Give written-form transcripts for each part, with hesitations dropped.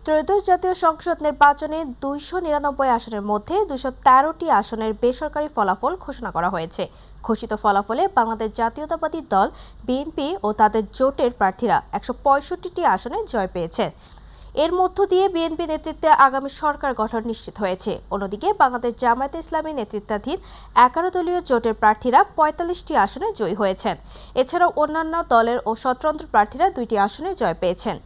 ত্রয়োদশ জাতীয় সংসদ নির্বাচনে ২৯৯ আসনের মধ্যে ২১৩টি আসনের বেসরকারি ফলাফল ঘোষণা করা হয়েছে। ঘোষিত ফলাফলে বাংলাদেশ জাতীয়তাবাদী দল বিএনপি ও তাদের জোটের প্রার্থীরা ১৬৫টি আসনে জয় পেয়েছে। এর মধ্য দিয়ে বিএনপি নেতৃত্বে আগামী সরকার গঠন নিশ্চিত হয়েছে। অন্যদিকে বাংলাদেশ জামায়াতে ইসলামী নেতৃত্বাধীন ১১ দলীয় জোটের প্রার্থীরা ৪৫টি আসনে জয়ী হয়েছেন। এছাড়াও অন্যান্য দলের ও স্বতন্ত্র প্রার্থীরা ২টি আসনে জয় পেয়েছেন।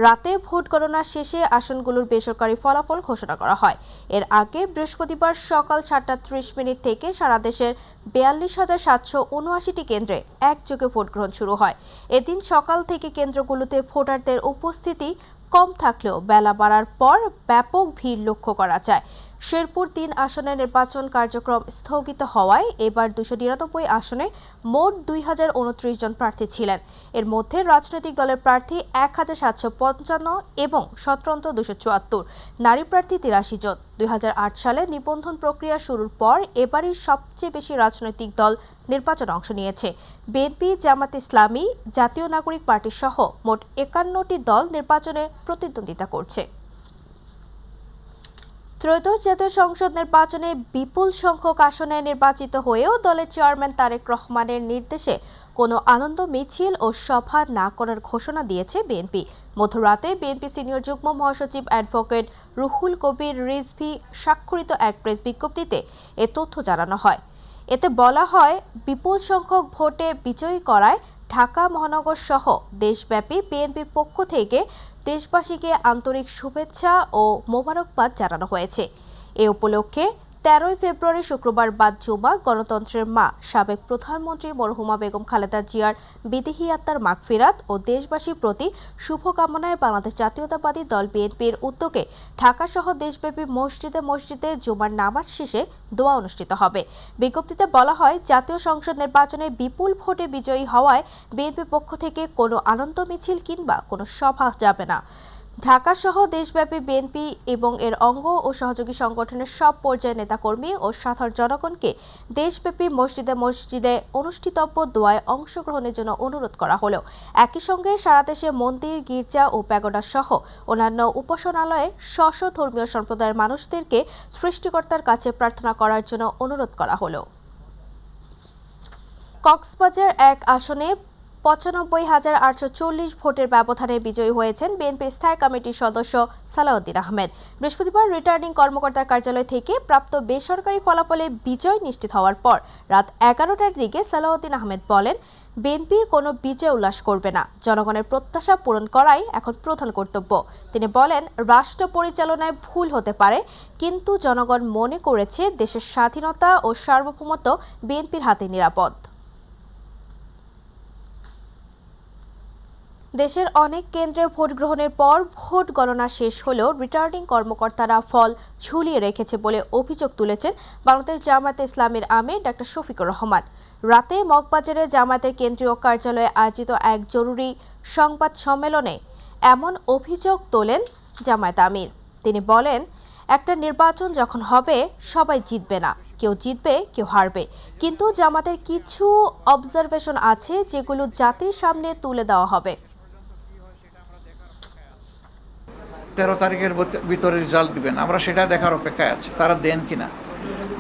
রাতে ভোট গণনা শেষে আসনগুলোর বেসরকারি ফলাফল ঘোষণা করা হয়। এর আগে বৃহস্পতিবার সকাল ৭টা ৩০ থেকে সারা দেশের ৪২,৭৭৯টি কেন্দ্রে একযোগে ভোট গ্রহণ শুরু হয়। এদিন সকাল থেকে কেন্দ্রগুলোতে ভোটারদের উপস্থিতি কম থাকলেও বেলা বাড়ার পর ব্যাপক ভিড় লক্ষ্য করা যায়। শেরপুর ৩ আসনের নির্বাচন কার্যক্রম স্থগিত হওয়ায় এবার ২৯৯ আসনে মোট ২,০২৯ জন প্রার্থী ছিলেন। এর মধ্যে রাজনৈতিক দলের প্রার্থী ১,৭৫৫ এবং স্বতন্ত্র ২৭৪, নারী প্রার্থী ৮৩ জন। ২০০৮ সালে নিবন্ধন প্রক্রিয়া শুরুর পর এবারই সবচেয়ে বেশি রাজনৈতিক দল নির্বাচনে অংশ নিয়েছে। বিএনপি, জামায়াতে ইসলামী, জাতীয় নাগরিক পার্টি সহ মোট ৫১টি দল নির্বাচনে প্রতিদ্বন্দ্বিতা করছে। ত্রয়োদশ জাতীয় সংসদ নির্বাচনে বিপুল সংখ্যক আসনে নির্বাচিত হয়েও দলের চেয়ারম্যান তারেক রহমানের নির্দেশে কোনো আনন্দ মিছিল ও সভা না করার ঘোষণা দিয়েছে বিএনপি। মধ্যরাতে বিএনপি সিনিয়র যুগ্ম মহাসচিব অ্যাডভোকেট রুহুল কবির রিজভী স্বাক্ষরিত এক প্রেস বিজ্ঞপ্তিতে এ তথ্য জানানো হয়। এতে বলা হয়, বিপুল সংখ্যক ভোটে বিজয়ী করায় ঢাকা মহানগর সহ দেশব্যাপী বিএনপির পক্ষ থেকে দেশবাসীকে আন্তরিক শুভেচ্ছা ও মোবারকবাদ জানানো হয়েছে। এ উপলক্ষে ১৩ ফেব্রুয়ারি শুক্রবার বাদ জুমা গণতন্ত্রের মা সাবেক প্রধানমন্ত্রী মরহুমা বেগম খালেদা জিয়ার বিদেহী আত্মার মাগফিরাত ও দেশবাসীর প্রতি শুভকামনায় বাংলাদেশ জাতীয়তাবাদী দল বিএনপির উদ্যোগে ঢাকাসহ দেশব্যাপী মসজিদে মসজিদে জুমার নামাজ শেষে দোয়া অনুষ্ঠিত হবে। বিজ্ঞপ্তিতে বলা হয়, জাতীয় সংসদ নির্বাচনে বিপুল ভোটে বিজয়ী হওয়ায় বিএনপির পক্ষ থেকে কোনো আনন্দ মিছিল কিংবা কোনো সভা যাবে না। ঢাকাসহ দেশব্যাপী বিএনপি এবং এর অঙ্গ ও সহযোগী সংগঠনের সব পর্যায়ের নেতাকর্মী ও সাধারণ জনগণকে দেশব্যাপী মসজিদে মসজিদে অনুষ্ঠিতব্য দোয়ায় অংশগ্রহণের জন্য অনুরোধ করা হলো। একই সঙ্গে সারা দেশে মন্দির, গির্জা ও প্যাগোডা সহ অন্যান্য উপাসনালয়ে স্ব ধর্মীয় সম্প্রদায়ের মানুষদেরকে সৃষ্টিকর্তার কাছে প্রার্থনা করার জন্য অনুরোধ করা হলো। কক্সবাজার ১ আসনে ৯৫,৮৪০ ভোটের ব্যবধানে বিজয়ী হয়েছেন বিএনপির স্থায়ী কমিটির সদস্য সালাউদ্দিন আহমেদ। বৃহস্পতিবার রিটার্নিং কর্মকর্তার কার্যালয় থেকে প্রাপ্ত বেসরকারি ফলাফলে বিজয় নিশ্চিত হওয়ার পর রাত ১১টার দিকে সালাউদ্দিন আহমেদ বলেন, বিএনপি কোনো বিজয় উল্লাস করবে না, জনগণের প্রত্যাশা পূরণ করাই এখন প্রধান কর্তব্য। তিনি বলেন, রাষ্ট্র পরিচালনায় ভুল হতে পারে, কিন্তু জনগণ মনে করেছে দেশের স্বাধীনতা ও সার্বভৌমত্ব বিএনপির হাতে নিরাপদ। দেশের অনেক কেন্দ্রে ভোট গ্রহণের পর ভোট গণনা শেষ হলেও রিটার্নিং কর্মকর্তারা ফল ঝুলিয়ে রেখেছে বলে অভিযোগ তুলেছেন বাংলাদেশ জামায়াতে ইসলামীর আমির ডা শফিকুর রহমান। রাতে মগবাজারে জামায়াতের কেন্দ্রীয় কার্যালয়ে আয়োজিত এক জরুরি সংবাদ সম্মেলনে এমন অভিযোগ তোলেন জামায়াত আমির। তিনি বলেন, একটা নির্বাচন যখন হবে সবাই জিতবে না, কেউ জিতবে কেউ হারবে, কিন্তু জামায়াতের কিছু অবজারভেশন আছে যেগুলো জাতির সামনে তুলে দেওয়া হবে। ১৩ তারিখের ভিতরে রেজাল্ট দিবেন, আমরা সেটা দেখার অপেক্ষায় আছি, তারা দেন কিনা।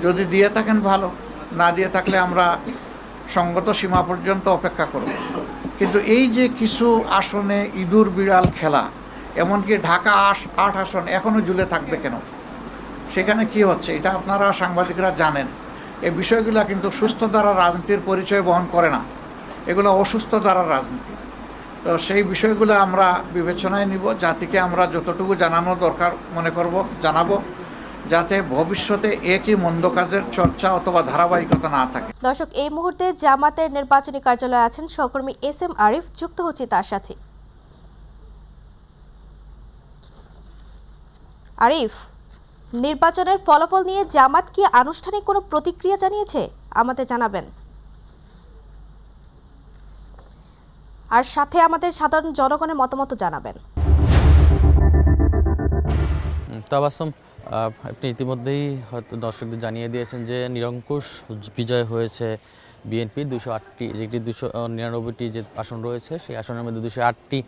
যদি দিয়ে থাকেন ভালো, না দিয়ে থাকলে আমরা সঙ্গত সীমা পর্যন্ত অপেক্ষা করব। কিন্তু এই যে কিছু আসনে ইঁদুর বিড়াল খেলা, এমনকি ঢাকা ৮ আসন এখনও ঝুলে থাকবে কেন, সেখানে কি হচ্ছে এটা আপনারা সাংবাদিকরা জানেন। এই বিষয়গুলো কিন্তু সুস্থ ধারার রাজনীতির পরিচয় বহন করে না, এগুলো অসুস্থ ধারার রাজনীতি। তো সেই বিষয়গুলো আমরা বিবেচনায় নিব, জাতিকে আমরা যতটুকু জানানো দরকার মনে করব জানাবো, যাতে ভবিষ্যতে একই মন্দ কাজের চর্চা অথবা ধারাবাহিকতা না থাকে। দর্শক, এই মুহূর্তে জামাতের নির্বাচনী কার্যালয়ে আছেন সহকর্মী SM আরিফ, যুক্ত হচ্ছে তার সাথে। আরিফ, নির্বাচনের ফলাফল নিয়ে জামাত কি আনুষ্ঠানিক কোনো প্রতিক্রিয়া জানিয়েছে? আমাদের জানাবেন। আর সাথে আমাদের সাধারণ জনগণের মতামত জানাবেন। তাবাসসুম, আপনি ইতিমধ্যেই হয়তো দর্শকদের জানিয়ে দিয়েছেন যে নিরঙ্কুশ বিজয় হয়েছে বিএনপির 208টি, যেটি 299টি যে আসন রয়েছে সেই আসনের মধ্যে 208টি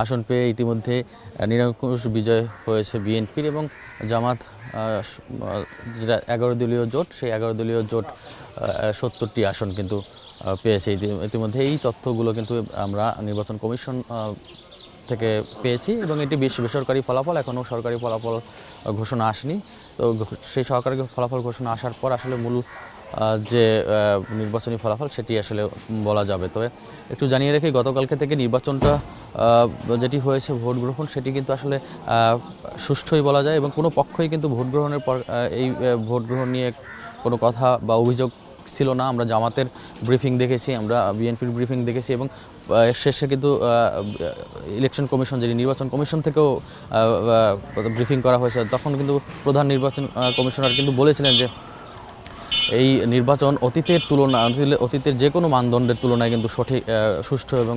আসন পেয়ে ইতিমধ্যে নিরঙ্কুশ বিজয় হয়েছে বিএনপির, এবং জামাত যেটা 11 দলীয় জোট, সেই 11 দলীয় জোট 70টি আসন কিন্তু পেয়েছে ইতিমধ্যে। এই তথ্যগুলো কিন্তু আমরা নির্বাচন কমিশন থেকে পেয়েছি, এবং এটি বেসরকারি ফলাফল, এখনও সরকারি ফলাফল ঘোষণা আসেনি। তো সেই সরকারি ফলাফল ঘোষণা আসার পর আসলে মূল যে নির্বাচনী ফলাফল সেটি আসলে বলা যাবে। তবে একটু জানিয়ে রেখে, গতকালকে থেকে নির্বাচনটা যেটি হয়েছে ভোট গ্রহণ, সেটি কিন্তু আসলে সুষ্ঠুই বলা যায়, এবং কোনো পক্ষই কিন্তু ভোট গ্রহণের পর এই ভোট গ্রহণ নিয়ে কোনো কথা বা অভিযোগ ছিল না। আমরা জামাতের ব্রিফিং দেখেছি, আমরা বিএনপির ব্রিফিং দেখেছি, এবং শেষে কিন্তু ইলেকশন কমিশন, যেটি নির্বাচন কমিশন থেকেও ব্রিফিং করা হয়েছে, তখন কিন্তু প্রধান নির্বাচন কমিশনার কিন্তু বলেছিলেন যে এই নির্বাচন অতীতের যে কোনো মানদণ্ডের তুলনায় কিন্তু সঠিক, সুষ্ঠু এবং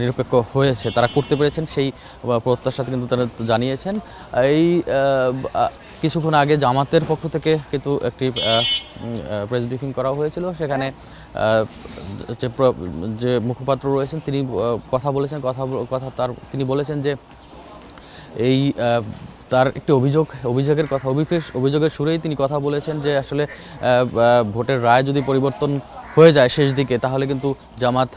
নিরপেক্ষ হয়েছে, তারা করতে পেরেছেন, সেই প্রত্যাশা কিন্তু তারা জানিয়েছেন। এই কিছুক্ষণ আগে জামাতের পক্ষ থেকে কিন্তু একটি প্রেস ব্রিফিং করা হয়েছিল, সেখানে যে মুখপাত্র রয়েছেন তিনি কথা বলেছেন, তিনি বলেছেন যে এই তার একটি অভিযোগের সুরেই তিনি কথা বলেছেন যে আসলে ভোটের রায় যদি পরিবর্তন হয়ে যায় শেষ দিকে, তাহলে কিন্তু জামাত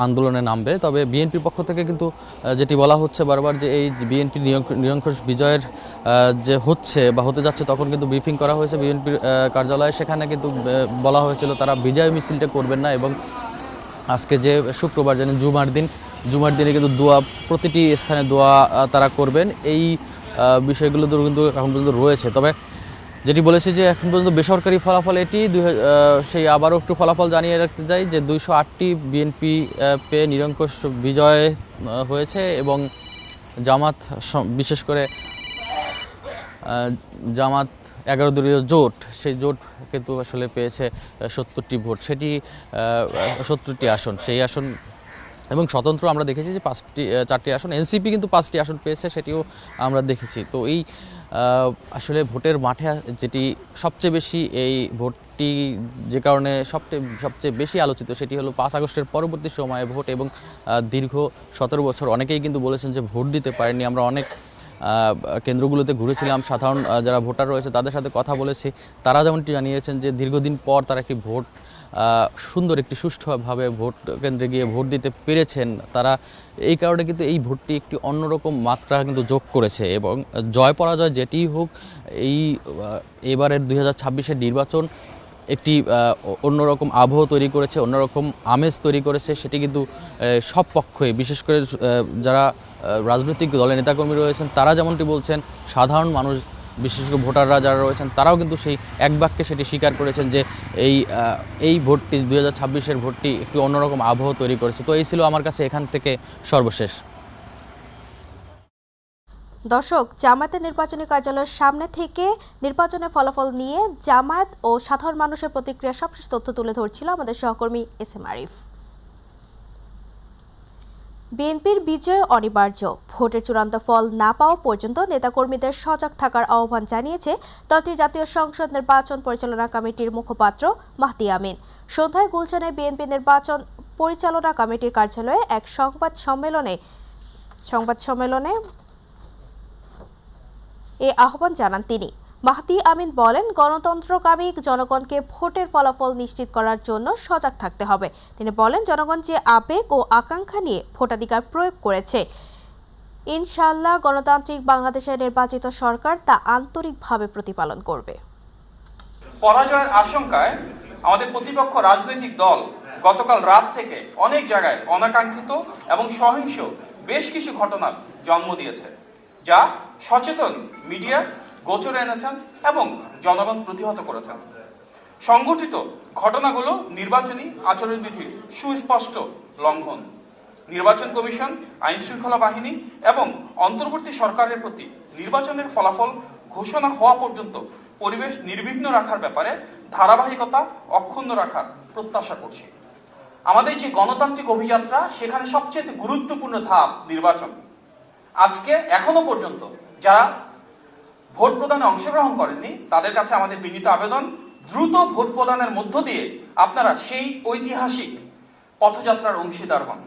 আন্দোলনে নামবে। তবে বিএনপির পক্ষ থেকে কিন্তু যেটি বলা হচ্ছে বারবার, যে এই বিএনপি নিরঙ্কুশ বিজয়ের যে হচ্ছে বা হতে যাচ্ছে, তখন কিন্তু ব্রিফিং করা হয়েছে বিএনপির কার্যালয়ে, সেখানে কিন্তু বলা হয়েছিল তারা বিজয় মিছিলটা করবেন না, এবং আজকে যে শুক্রবার, জানেন জুমার দিনে কিন্তু দোয়া, প্রতিটি স্থানে দোয়া তারা করবেন। এই বিষয়গুলো কিন্তু এখন পর্যন্ত রয়েছে। তবে যেটি বলেছি যে এখন পর্যন্ত বেসরকারি ফলাফল এটি, সেই আবারও একটু ফলাফল জানিয়ে রাখতে চাই যে 208টি বিএনপি পেয়ে নিরঙ্কুশ বিজয় হয়েছে, এবং জামাত, বিশেষ করে জামাত 11 দলীয় জোট, সেই জোট কিন্তু আসলে পেয়েছে 70টি ভোট, সেটি 70টি আসন, সেই আসন, এবং স্বতন্ত্র আমরা দেখেছি যে 4টি আসন, এনসিপি কিন্তু 5টি আসন পেয়েছে, সেটিও আমরা দেখেছি। তো এই আসলে ভোটের মাঠে যেটি সবচেয়ে বেশি, এই ভোটটি যে কারণে সবচেয়ে বেশি আলোচিত, সেটি হলো 5 আগস্টের পরবর্তী সময়ে ভোট, এবং দীর্ঘ 17 বছর অনেকেই কিন্তু বলেছেন যে ভোট দিতে পারেননি। আমরা অনেক কেন্দ্রগুলোতে ঘুরেছিলাম, সাধারণ যারা ভোটার রয়েছে তাদের সাথে কথা বলেছি, তারা যেমনটি জানিয়েছেন যে দীর্ঘদিন পর তারা একটি ভোট, সুন্দর একটি সুষ্ঠুভাবে ভোট কেন্দ্রে গিয়ে ভোট দিতে পেরেছেন। তারা এই কারণে কিন্তু এই ভোটটি একটি অন্যরকম মাত্রা কিন্তু যোগ করেছে, এবং জয় পরাজয় যেটিই হোক, এবারের 2026-এর নির্বাচন একটি অন্যরকম আবহ তৈরি করেছে, অন্যরকম আমেজ তৈরি করেছে। সেটি কিন্তু সব পক্ষই, বিশেষ করে যারা রাজনৈতিক দলের নেতাকর্মী রয়েছেন তারা যেমনটি বলছেন, সাধারণ মানুষ, বিশেষ করে ভোটাররা যারা রয়েছেন, তারাও কিন্তু সেই এক বাক্যে সেটি স্বীকার করেছেন যে এই ভোটটি, 2026-এর ভোটটি একটি অন্যরকম আবহ তৈরি করেছে। তো এই ছিল আমার কাছে এখান থেকে সর্বশেষ। দর্শক, জামায়াতের নির্বাচনী কার্যালয়ের সামনে থেকে নির্বাচনের ফলাফল নিয়ে জামায়াত ও সাধারণ মানুষের প্রতিক্রিয়া সবশেষ তথ্য তুলে ধরছিল আমাদের সহকর্মী এস.এম. আরিফ। বিএনপির বিজয় অনিবার্য, ভোটের চূড়ান্ত ফল না পাওয়া পর্যন্ত নেতাকর্মীদের সজাগ থাকার আহ্বান জানিয়েছে দলটির জাতীয় সংসদ নির্বাচন পরিচালনা কমিটির মুখপাত্র মাহদি আমিন। সন্ধ্যায় গুলশানে বিএনপি নির্বাচন পরিচালনা কমিটির কার্যালয়ে এক সংবাদ সম্মেলনে এ আহ্বান জানান তিনি। মাহদি আমিন বলেন, গণতন্ত্রকামী জনগণকে ভোটের ফলাফল নিশ্চিত করার জন্য সজাগ থাকতে হবে। তিনি বলেন, জনগণ যে আবেগ ও আকাঙ্ক্ষা নিয়ে ভোটাধিকার প্রয়োগ করেছে, ইনশাআল্লাহ গণতান্ত্রিক বাংলাদেশের নির্বাচিত সরকার তা আন্তরিকভাবে প্রতিপালন করবে। পরাজয়ের আশঙ্কায় আমাদের প্রতিপক্ষ রাজনৈতিক দল গতকাল রাত থেকে অনেক জায়গায় অনাকাঙ্ক্ষিত এবং সহিংস বেশ কিছু ঘটনার জন্ম দিয়েছে, যা সচেতন মিডিয়া গোচরে এনেছেন এবং জনগণ প্রতিহত করেছেন। সংগঠিত ঘটনাগুলো নির্বাচনী আচরণবিধির সুস্পষ্ট লঙ্ঘন। নির্বাচন কমিশন, আইন শৃঙ্খলা বাহিনী এবং অন্তর্বর্তী সরকারের প্রতি নির্বাচনের ফলাফল ঘোষণা হওয়া পর্যন্ত পরিবেশ নির্বিঘ্ন রাখার ব্যাপারে ধারাবাহিকতা অক্ষুণ্ণ রাখার প্রত্যাশা করছি। আমাদের যে গণতান্ত্রিক অভিযাত্রা, সেখানে সবচেয়ে গুরুত্বপূর্ণ ধাপ নির্বাচন। আজকে এখনো পর্যন্ত যারা ভোট প্রদানে অংশগ্রহণ করেননি, তাদের কাছে আমাদের বিনীত আবেদন, দ্রুত ভোট প্রদানের মধ্য দিয়ে আপনারা সেই ঐতিহাসিক পথযাত্রার অংশীদার হন।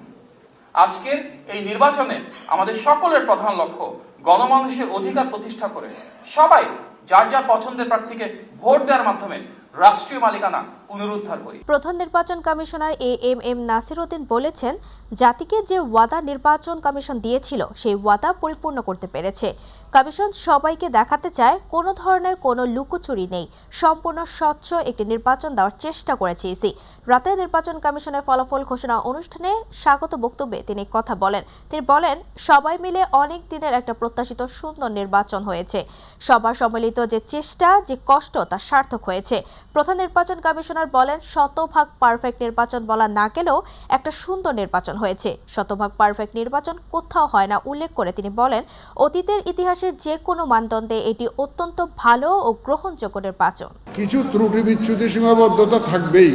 আজকের এই নির্বাচনে আমাদের সকলের প্রধান লক্ষ্য গণমানুষের অধিকার প্রতিষ্ঠা করে সবাই যার যার পছন্দের প্রার্থীকে ভোট দেওয়ার মাধ্যমে রাষ্ট্রীয় মালিকানা পুনরুদ্ধার করি। প্রধান নির্বাচন কমিশনার এএমএম নাসির উদ্দিন বলেছেন, জাতিকে যে ওয়াদা নির্বাচন কমিশন দিয়েছিল সেই ওয়াদা পরিপূর্ণ করতে পেরেছে। কমিশন সবাইকে দেখাতে চায় কোনো ধরনের কোনো লুকোচুরি নেই, সম্পূর্ণ স্বচ্ছ একটি নির্বাচন দেওয়ার চেষ্টা করেছে ইসি। রাতে নির্বাচন কমিশনের ফলাফল ঘোষণা অনুষ্ঠানে স্বাগত বক্তব্যে তিনি কথা বলেন। তিনি বলেন, সবাই মিলে অনেক দিনের একটা প্রত্যাশিত সুন্দর নির্বাচন হয়েছে। সবার সম্মিলিত যে চেষ্টা, যে কষ্ট তা সার্থক হয়েছে। প্রধান নির্বাচন কমিশনার বলেন, শতভাগ পারফেক্ট নির্বাচন বলা না গেলেও একটা সুন্দর নির্বাচন হয়েছে। শতভাগ পারফেক্ট নির্বাচন কোথাও হয় না উল্লেখ করে তিনি বলেন, অতীতের ইতিহাসের যে কোনো মানদণ্ডে এটি অত্যন্ত ভালো ও গ্রহণযোগ্য নির্বাচন। কিছু ত্রুটি বিচ্যুতি সীমাবদ্ধতা থাকবেই,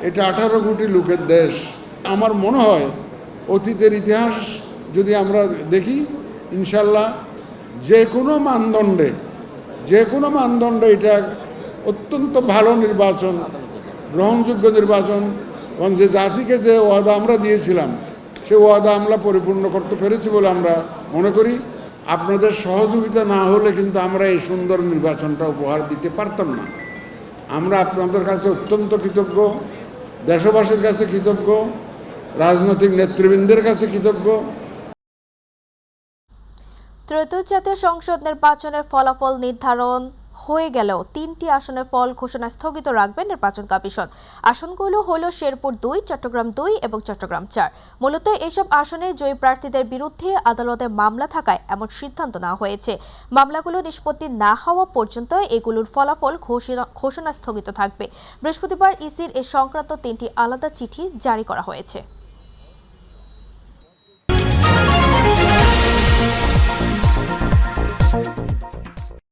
এটা 18 কোটি লোকের দেশ। আমার মনে হয় অতীতের ইতিহাস যদি আমরা দেখি, ইনশাল্লাহ যে কোনো মানদণ্ডে এটা অত্যন্ত ভালো নির্বাচন, গ্রহণযোগ্য নির্বাচন, এবং যে জাতিকে যে ওয়াদা আমরা দিয়েছিলাম সে ওয়াদা আমরা পরিপূর্ণ করতে পেরেছি বলে আমরা মনে করি। আপনাদের সহযোগিতা না হলে কিন্তু আমরা এই সুন্দর নির্বাচনটা উপহার দিতে পারতাম না। আমরা আপনাদের কাছে অত্যন্ত কৃতজ্ঞ, দেশবাসীর কাছে কৃতজ্ঞ, রাজনৈতিক নেতৃবৃন্দের কাছে কৃতজ্ঞ। ত্রয়োদশ জাতীয় সংসদ নির্বাচনের ফলাফল নির্ধারণ হয়ে গেলেও 3টি আসনের ফল ঘোষণা স্থগিত রাখবে নির্বাচন কমিশন। আসনগুলো হলো শেরপুর 2, চট্টগ্রাম 2 এবং চট্টগ্রাম 4। মূলত এসব আসনে জয়ী প্রার্থীদের বিরুদ্ধে আদালতে মামলা থাকায় এমন সিদ্ধান্ত নেওয়া হয়েছে। মামলাগুলো নিষ্পত্তি না হওয়া পর্যন্ত এগুলোর ফলাফল ঘোষণা স্থগিত থাকবে। বৃহস্পতিবার ইসির এ সংক্রান্ত 3টি আলাদা চিঠি জারি করা হয়েছে।